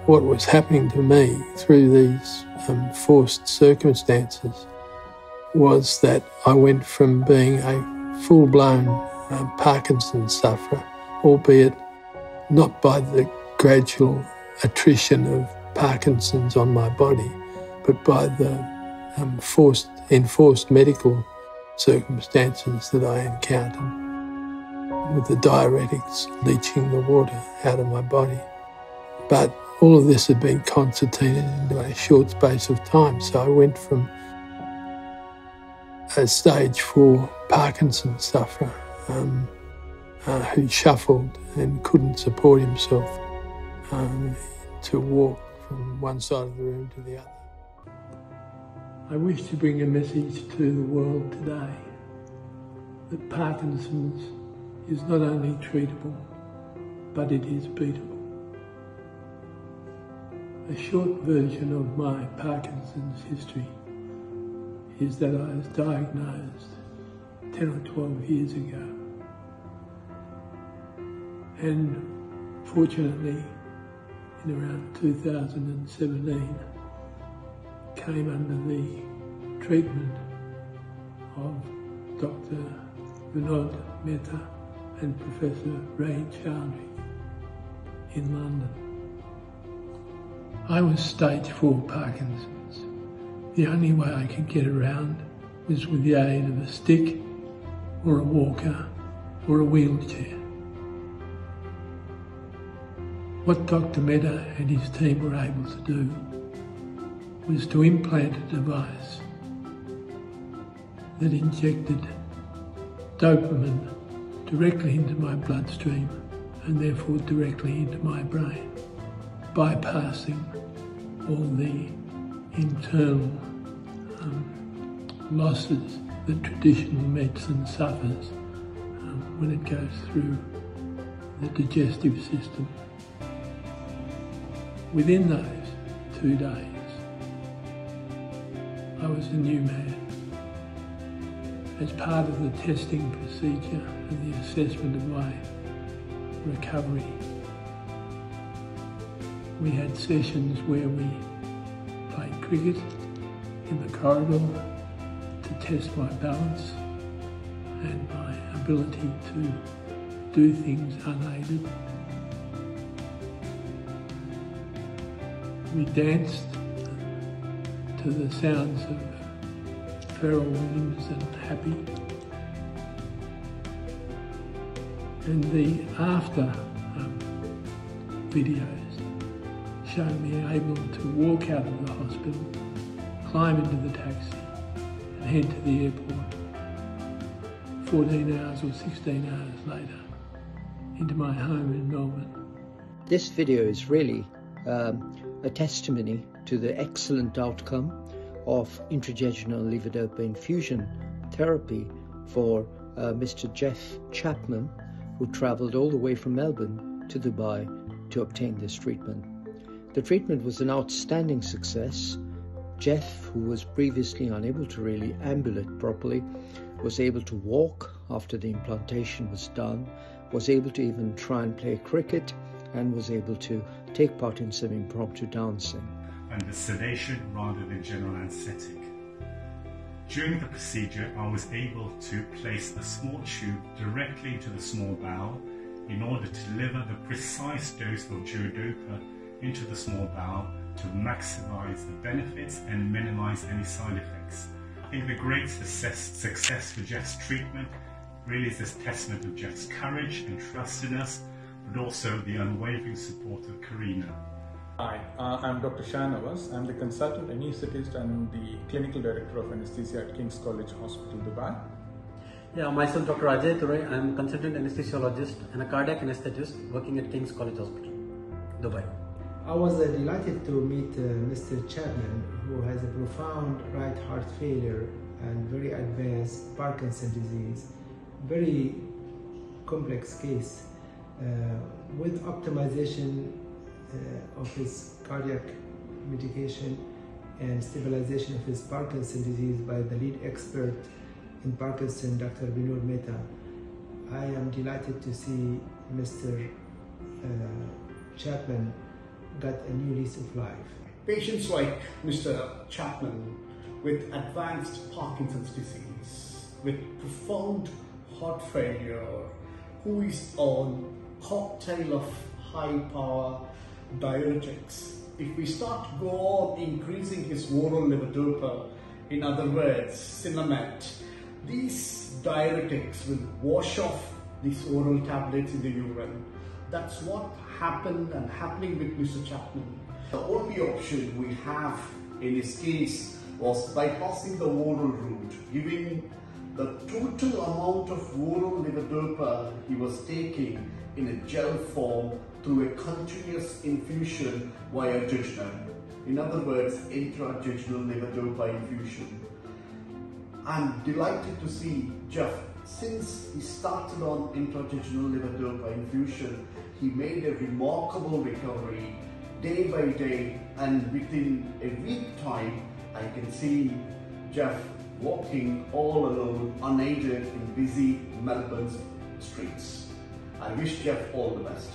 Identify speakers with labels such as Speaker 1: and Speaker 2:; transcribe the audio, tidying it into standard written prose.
Speaker 1: what was happening to me through these forced circumstances was that I went from being a full-blown Parkinson sufferer, albeit not by the gradual attrition of Parkinson's on my body, but by the enforced medical circumstances that I encountered, with the diuretics leaching the water out of my body. But all of this had been concertinaed into a short space of time, so I went from a stage 4 Parkinson's sufferer who shuffled and couldn't support himself to walk from one side of the room to the other. I wish to bring a message to the world today that Parkinson's is not only treatable, but it is beatable. A short version of my Parkinson's history is that I was diagnosed 10 or 12 years ago. And fortunately, in around 2017, came under the treatment of Dr. VINOD, METTA and Professor Ray Chowdhury in London. I was stage 4 Parkinson's. The only way I could get around was with the aid of a stick or a walker or a wheelchair. What Dr. METTA and his team were able to do was to implant a device that injected dopamine directly into my bloodstream and therefore directly into my brain, bypassing all the internal losses that traditional medicine suffers when it goes through the digestive system. Within those 2 days, I was a new man. As part of the testing procedure and the assessment of my recovery, we had sessions where we played cricket in the corridor to test my balance and my ability to do things unaided. We danced to the sounds of Pharrell Williams and Happy. And the after videos show me able to walk out of the hospital, climb into the taxi and head to the airport 14 hours or 16 hours later into my home in Melbourne.
Speaker 2: This video is really a testimony to the excellent outcome of intrajejunal levodopa infusion therapy for Mr. Jeff Chapman, who travelled all the way from Melbourne to Dubai to obtain this treatment. The treatment was an outstanding success. Jeff, who was previously unable to really ambulate properly, was able to walk after the implantation was done, was able to even try and play cricket, and was able to take part in some impromptu dancing.
Speaker 3: And the sedation rather than general anesthetic. During the procedure, I was able to place a small tube directly into the small bowel in order to deliver the precise dose of Duodopa into the small bowel to maximize the benefits and minimize any side effects. I think the great success for Jeff's treatment really is this testament of Jeff's courage and trust in us, but also the unwavering support of Karina.
Speaker 4: Hi, I'm Dr. Shahnawaz. I'm the consultant anaesthetist and the clinical director of anesthesia at King's College Hospital, Dubai.
Speaker 5: Yeah, myself Dr. Ajay Thurai. I'm a consultant anesthesiologist and a cardiac anesthetist working at King's College Hospital, Dubai.
Speaker 6: I was delighted to meet Mr. Chapman, who has a profound right heart failure and very advanced Parkinson disease. Very complex case. With optimization of his cardiac medication and stabilization of his Parkinson disease by the lead expert in Parkinson, Dr. VINOD METTA, I am delighted to see Mr. Chapman got a new lease of life.
Speaker 7: Patients like Mr. Chapman with advanced Parkinson's disease, with profound heart failure, who is on cocktail of high power diuretics. If we start to go on increasing his oral levodopa, in other words, Sinemet, these diuretics will wash off these oral tablets in the urine. That's what happened and happening with Mr. Chapman.
Speaker 8: The only option we have in his case was bypassing the oral route, giving the total amount of oral levodopa he was taking in a gel form through a continuous infusion via jejunum. In other words, intrajejunal levodopa infusion. I'm delighted to see Jeff, since he started on intrajejunal levodopa infusion, he made a remarkable recovery day by day, and within a week time, I can see Jeff walking all alone, unaided in busy Melbourne streets. I wish Jeff all the best.